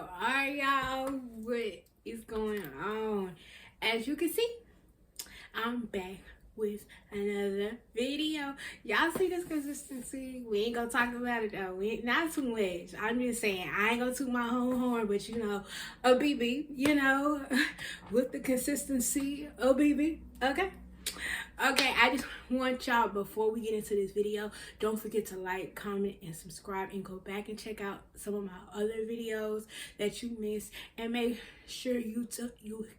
How are y'all? What is going on? As you can see, I'm back with another video. Y'all see this consistency? We ain't gonna talk about it though. We ain't, not too much. I'm just saying, I ain't gonna toot my own horn, but you know, a BB, you know, with the consistency of BB, okay? Okay, I just want y'all, before we get into this video, don't forget to like, comment, and subscribe, and go back and check out some of my other videos that you missed, and make sure you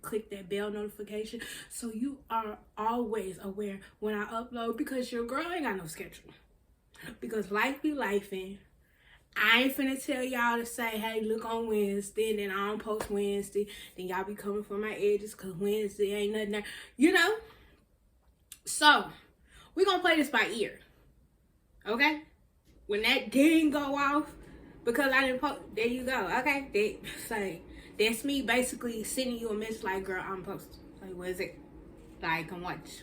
click that bell notification so you are always aware when I upload, because your girl ain't got no schedule, because life be lifing. I ain't finna tell y'all to say, hey, look on Wednesday, and then I don't post Wednesday, then y'all be coming for my edges because Wednesday ain't nothing there, you know. So, we're going to play this by ear, okay? When that ding go off, because I didn't post, there you go, okay? That's me basically sending you a message like, girl, I'm posted. Like, what is it? Like, come watch.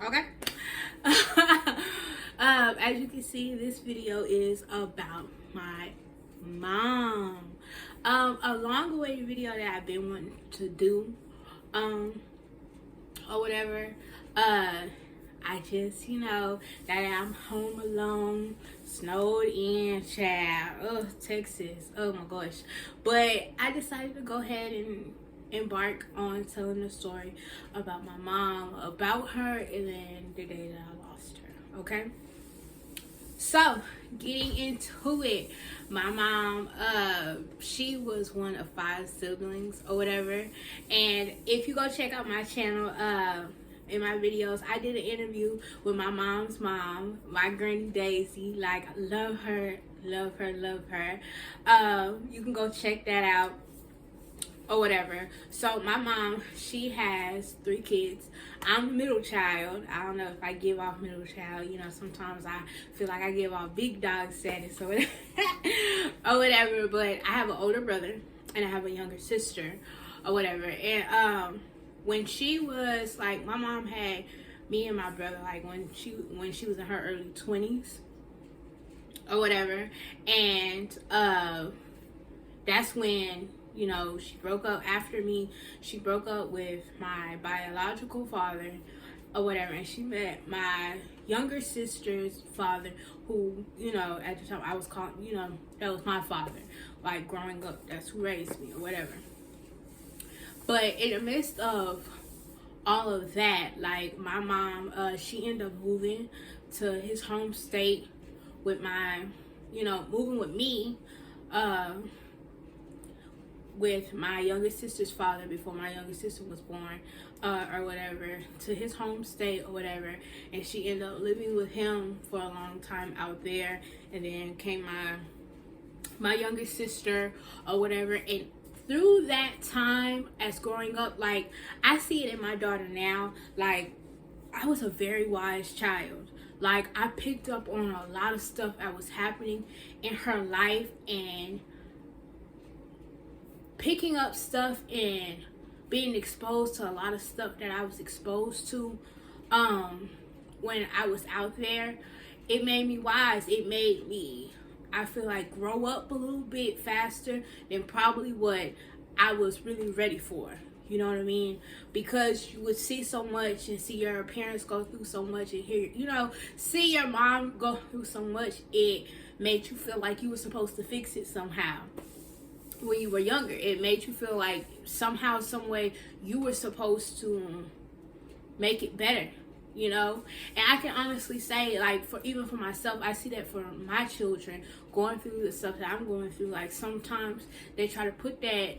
Okay? As you can see, this video is about my mom. A long-awaited video that I've been wanting to do, or whatever. I just, you know, that I'm home alone, snowed in, child. Oh, Texas. Oh my gosh. But I decided to go ahead and embark on telling the story about my mom, about her, and then the day that I lost her. Okay? So, getting into it, my mom, she was one of 5 siblings or whatever. And if you go check out my channel, in my videos, I did an interview with my mom's mom, my granny Daisy. Like, love her, love her, love her. You can go check that out or whatever. So my mom, she has 3 kids. I'm the middle child. I don't know if I give off middle child. You know, sometimes I feel like I give off big dog status or whatever. Or whatever. But I have an older brother and I have a younger sister or whatever. And when she was like, my mom had me and my brother like when she was in her early 20s or whatever. And that's when, you know, she broke up after me. She broke up with my biological father or whatever, and she met my younger sister's father, who, you know, at the time I was calling, you know, that was my father, like growing up. That's who raised me or whatever. But in the midst of all of that, like, my mom, she ended up moving to his home state with my, you know, moving with me, with my younger sister's father before my younger sister was born, or whatever, to his home state or whatever. And she ended up living with him for a long time out there. And then came my younger sister or whatever. And through that time as growing up, like, I see it in my daughter now. Like, I was a very wise child. Like, I picked up on a lot of stuff that was happening in her life, and picking up stuff and being exposed to a lot of stuff that I was exposed to when I was out there, it made me wise. It made me, I feel like, grow up a little bit faster than probably what I was really ready for. You know what I mean? Because you would see so much and see your parents go through so much, and hear, you know, see your mom go through so much, it made you feel like you were supposed to fix it somehow. When you were younger, it made you feel like somehow, some way, you were supposed to make it better. You know, and I can honestly say, like, even for myself, I see that for my children going through the stuff that I'm going through. Like, sometimes they try to put that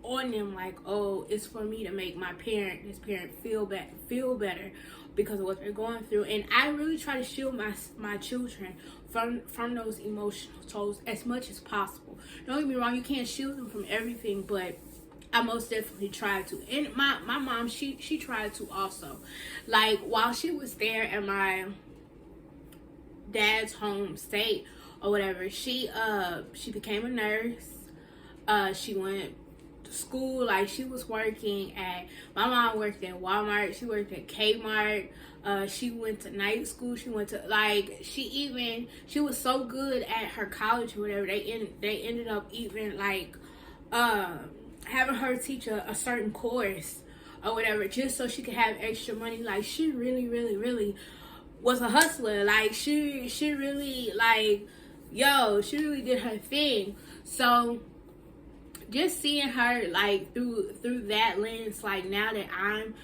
on them, like, oh, it's for me to make this parent feel better because of what they're going through. And I really try to shield my children from those emotional tolls as much as possible. Don't get me wrong, you can't shield them from everything, but I most definitely tried to. And my mom, she tried to also. Like, while she was there at my dad's home state or whatever, she became a nurse. She went to school. Like, she was working at, my mom worked at Walmart, she worked at Kmart, She went to night school. She went to, like, she was so good at her college or whatever. They ended up even like having her teach a certain course or whatever, just so she could have extra money. Like, she really was a hustler. Like, she really, like, she really did her thing. So just seeing her, like, through that lens, like, now that I'm,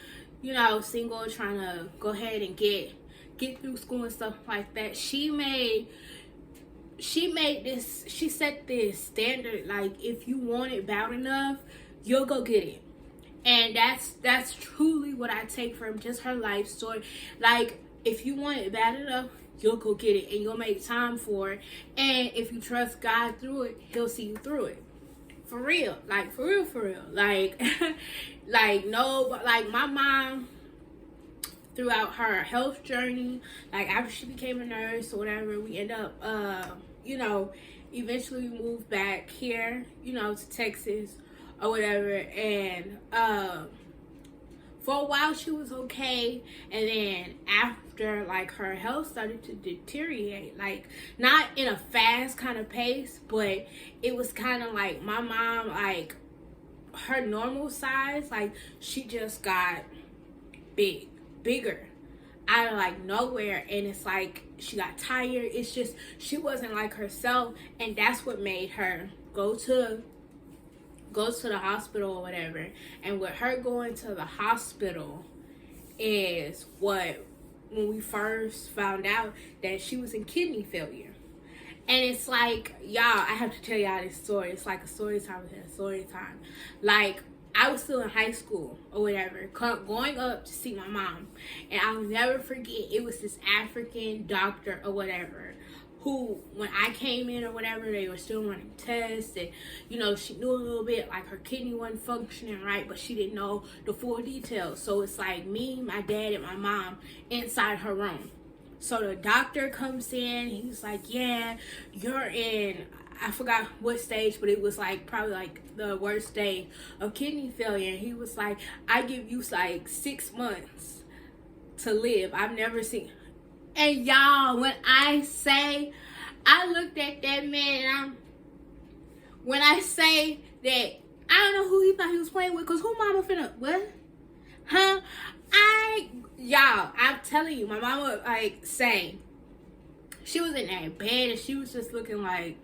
single, trying to go ahead and get through school and stuff like that, she set this standard. Like, if you want it bad enough, you'll go get it. And that's truly what I take from just her life story. Like, if you want it bad enough, you'll go get it, and you'll make time for it. And if you trust God through it, He'll see you through it. For real. Like, for real. Like, like, my mom, throughout her health journey, like, after she became a nurse or whatever, we end up, eventually we moved back here, to Texas or whatever. And for a while she was okay, and then after, like, her health started to deteriorate, like, not in a fast kind of pace, but it was kind of like my mom, like, her normal size, like, she just got bigger out of, like, nowhere. And it's like she got tired. It's just she wasn't like herself, and that's what made her go to the hospital or whatever. And with her going to the hospital is when we first found out that she was in kidney failure. And it's like, y'all, I have to tell y'all this story. It's like a story time within a story time. Like, I was still in high school or whatever, going up to see my mom. And I'll never forget, it was this African doctor or whatever, who, when I came in or whatever, they were still running tests. And, she knew a little bit, like, her kidney wasn't functioning right, but she didn't know the full details. So it's like me, my dad, and my mom inside her room. So the doctor comes in. He's like, yeah, you're in, I forgot what stage, but it was like probably like the worst stage of kidney failure. And he was like, I give you like 6 months to live. I've never seen. And y'all, when I say, I looked at that man, and when I say that, I don't know who he thought he was playing with, because who mama finna, what? Huh? Y'all, I'm telling you, my mama, like, saying, she was in that bed, and she was just looking like,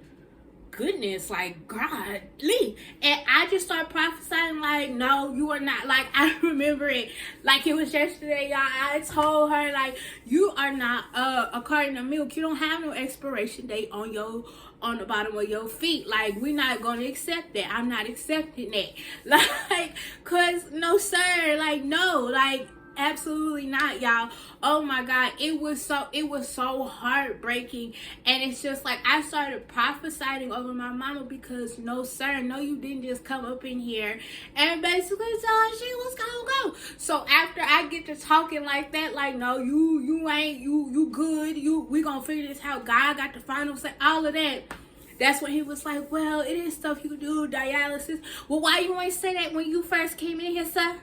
goodness, like, godly. And I just started prophesying, like, no, you are not. Like, I remember it like it was yesterday, y'all. I told her, like, you are not a carton of milk. You don't have no expiration date on the bottom of your feet. Like, we're not gonna accept that. I'm not accepting that. Like, cause no sir, like, no, like, absolutely not, y'all. Oh my God, it was so heartbreaking. And it's just like, I started prophesying over my mama, because no sir, no, you didn't just come up in here and basically tell her she was gonna go. So after I get to talking like that, like, no, you ain't, you good, we gonna figure this out, God got the final say, all of that. That's when he was like, well, it is stuff you do, dialysis. Well, why you ain't say that when you first came in here, sir?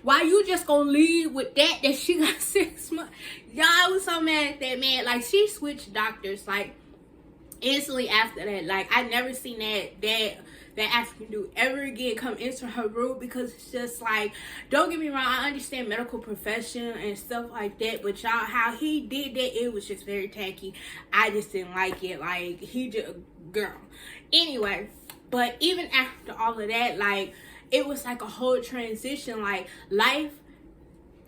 Why you just gonna leave with that she got 6 months? Y'all, I was so mad at that man. Like, she switched doctors, like, instantly after that. Like, I never seen that African dude ever again come into her room, because it's just like, don't get me wrong, I understand medical profession and stuff like that, but y'all, how he did that, it was just very tacky. I just didn't like it. Like, he just, girl. Anyway, but even after all of that, like, it was like a whole transition. Like, life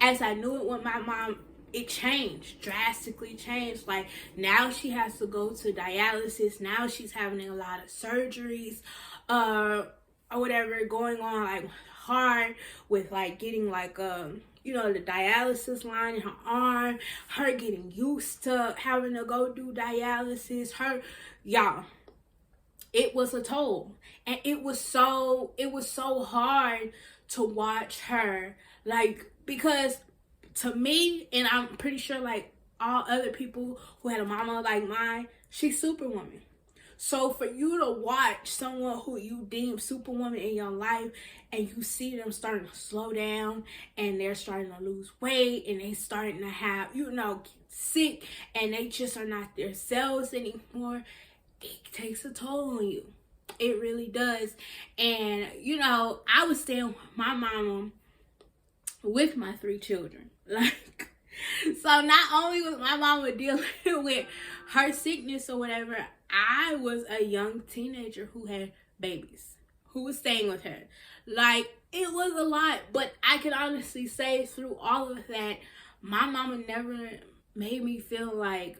as I knew it with my mom, it changed, drastically changed. Like, now she has to go to dialysis. Now she's having a lot of surgeries, or whatever going on, like, hard with, like, getting, like, the dialysis line in her arm, her getting used to having to go do dialysis, y'all, it was a toll. And it was so hard to watch her, like, because to me, and I'm pretty sure, like, all other people who had a mama like mine, she's Superwoman. So for you to watch someone who you deem superwoman in your life, and you see them starting to slow down, and they're starting to lose weight, and they starting to have, sick, and they just are not themselves anymore, it takes a toll on you. It really does. And I was staying with my mama with my 3 children. Like, so not only was my mama dealing with her sickness or whatever, I was a young teenager who had babies, who was staying with her. Like, it was a lot, but I can honestly say through all of that, my mama never made me feel like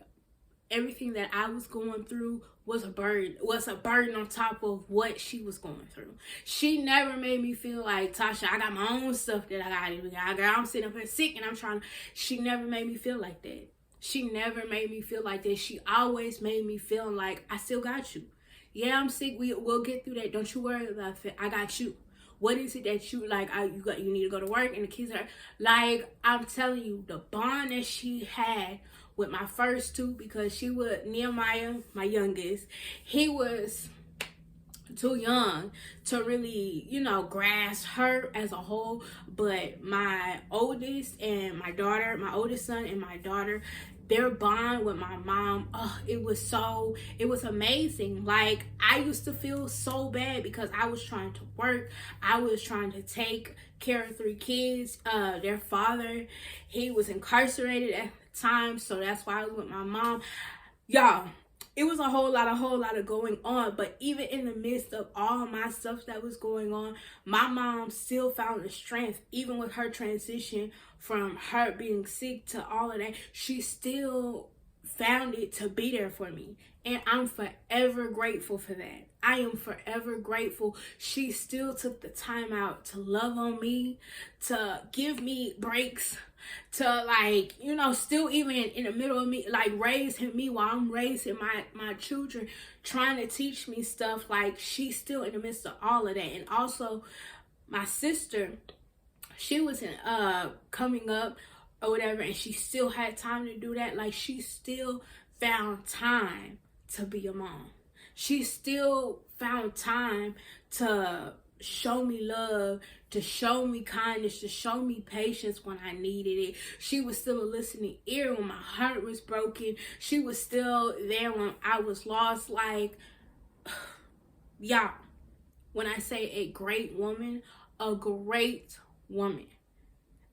everything that I was going through was a burden on top of what she was going through. She never made me feel like, Tasha, I got my own stuff that I gotta do. Girl, I'm sitting up here sick and I'm trying. She never made me feel like that. She never made me feel like that. She always made me feel like, I still got you. Yeah, I'm sick. We'll get through that. Don't you worry about it. I got you. What is it that you like? You need to go to work, and the kids are like, I'm telling you, the bond that she had with my first 2, because she was Nehemiah, my youngest. He was too young to really, grasp her as a whole. But my oldest and my daughter, my oldest son and my daughter, their bond with my mom, it was amazing. Like, I used to feel so bad because I was trying to work. I was trying to take care of 3 kids. Their father, he was incarcerated at the time, so that's why I was with my mom. Y'all, it was a whole lot of going on. But even in the midst of all my stuff that was going on, my mom still found the strength, even with her transition from her being sick to all of that. She still found it to be there for me. And I'm forever grateful for that. I am forever grateful. She still took the time out to love on me, to give me breaks, to still even in the middle of me, like, raising me while I'm raising my children, trying to teach me stuff. Like, she's still in the midst of all of that. And also my sister, she was coming up or whatever, and she still had time to do that. Like, she still found time to be a mom. She still found time to show me love, to show me kindness, to show me patience when I needed it. She was still a listening ear when my heart was broken. She was still there when I was lost. Like, y'all, when I say a great woman, a great woman,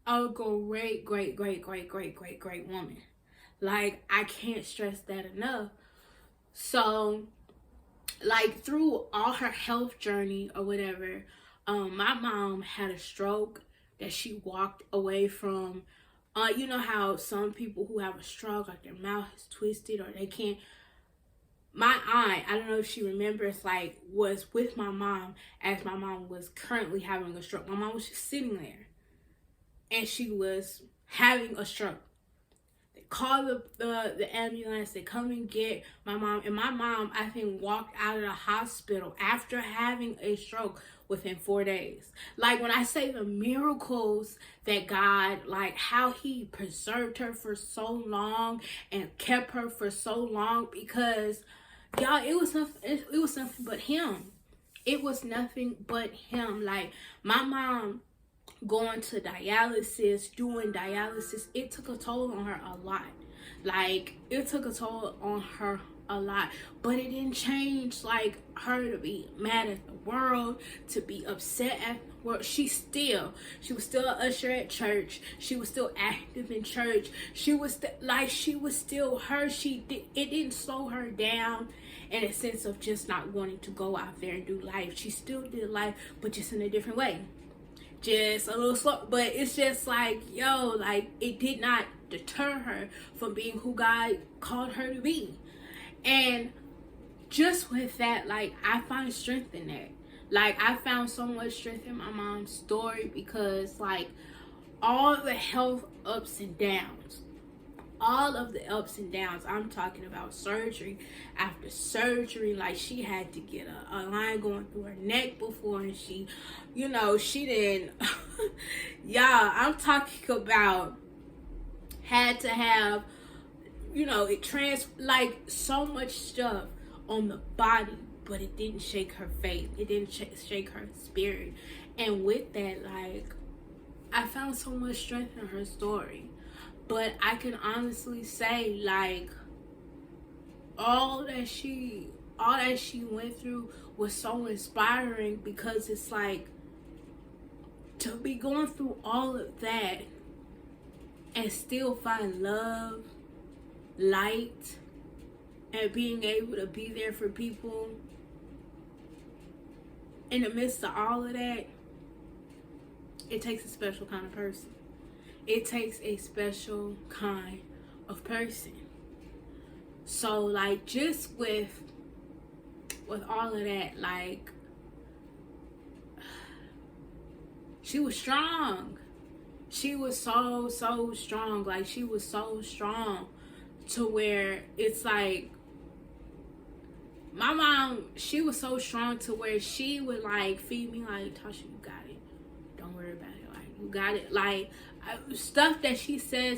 a great woman. Like, I can't stress that enough. So, like, through all her health journey or whatever, my mom had a stroke that she walked away from. You know how some people who have a stroke, like, their mouth is twisted or they can't. My aunt, I don't know if she remembers, like, was with my mom as my mom was currently having a stroke. My mom was just sitting there and she was having a stroke. Call the ambulance. They come and get my mom. And my mom, I think, walked out of the hospital after having a stroke within 4 days. Like, when I say the miracles that God, like, how he preserved her for so long and kept her for so long, because y'all, it was nothing but him. It was nothing but him. Like, my mom going to dialysis, doing dialysis, it took a toll on her a lot. Like, it took a toll on her a lot. But it didn't change, like, her to be mad at the world, to be upset at the world. She was still an usher at church. She was still active in church. She was still her. It didn't slow her down in a sense of just not wanting to go out there and do life. She still did life, but just in a different way. Just a little slow, but it's just like, like, it did not deter her from being who God called her to be. And just with that, like, I find strength in that. Like, I found so much strength in my mom's story, because, like, all the health ups and downs, I'm talking about surgery after surgery. Like, she had to get a line going through her neck before, and she didn't. Y'all, I'm talking about had to have, like, so much stuff on the body, but it didn't shake her faith. It didn't shake her spirit. And with that, like, I found so much strength in her story. But I can honestly say, like, all that she went through was so inspiring, because it's like, to be going through all of that and still find love, light, and being able to be there for people in the midst of all of that, it takes a special kind of person. It takes a special kind of person. So, like, just with all of that, like, she was strong. She was so strong. Like, she was so strong to where it's like, my mom, she was so strong to where she would, like, feed me, like, Tasha, you got it. Don't worry about it. Like, you got it. Like, stuff that she said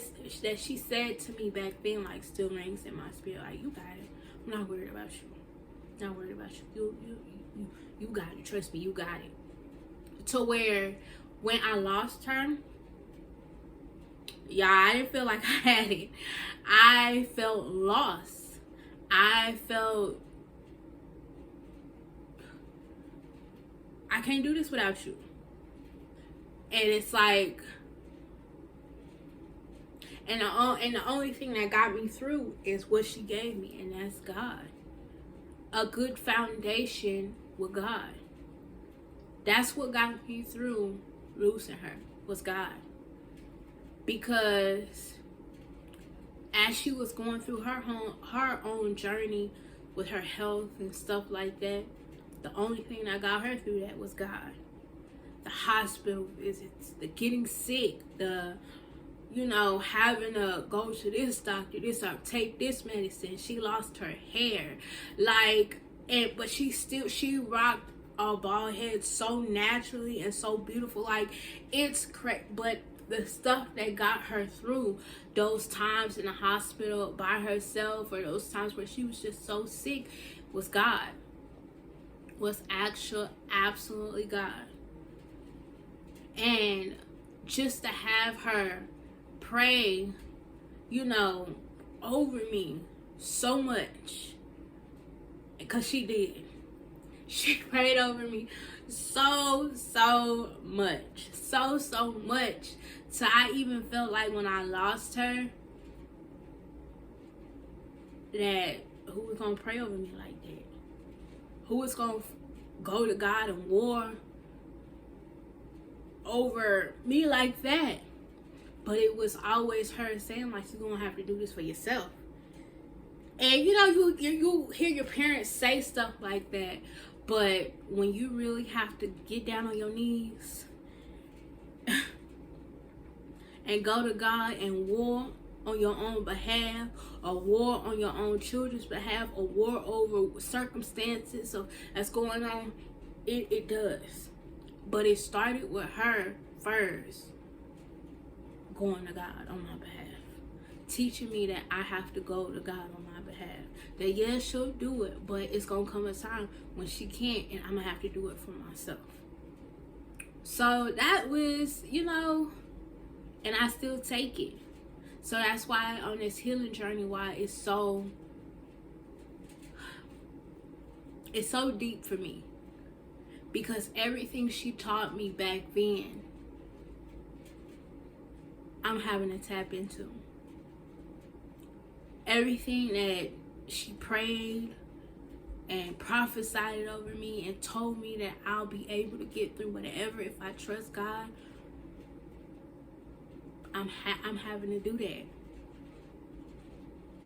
to me back then, like, still rings in my spirit. Like, you got it. I'm not worried about you. Not worried about you. You got it. Trust me, you got it. To where when I lost her, yeah, I didn't feel like I had it. I felt lost. I felt, I can't do this without you. And it's like, and the only thing that got me through is what she gave me, and that's God. A good foundation with God. That's what got me through losing her, was God. Because as she was going through her own journey with her health and stuff like that, the only thing that got her through that was God. The hospital visits, the getting sick, the, you know, having to go to this doctor, this or take this medicine. She lost her hair, like, but she rocked a bald head so naturally and so beautiful. Like, it's correct. But the stuff that got her through those times in the hospital by herself, or those times where she was just so sick, was God. Was absolutely God. And just to have her pray, you know, over me so much, because she did. She prayed over me so much. So much. So I even felt like when I lost her, that who was going to pray over me like that? Who was going to go to God and war over me like that? But it was always her saying, like, you're going to have to do this for yourself. And, you know, you hear your parents say stuff like that. But when you really have to get down on your knees and go to God and war on your own behalf, or war on your own children's behalf, or war over circumstances that's going on, it does. But it started with her first going to God on my behalf, teaching me that I have to go to God on my behalf. That yes, she'll do it, but it's gonna come a time when she can't, and I'm gonna have to do it for myself. So that was, you know, and I still take it. So that's why on this healing journey, why it's so deep for me. Because everything she taught me back then, I'm having to tap into. Everything that she prayed and prophesied over me and told me that I'll be able to get through whatever if I trust God, I'm having to do that.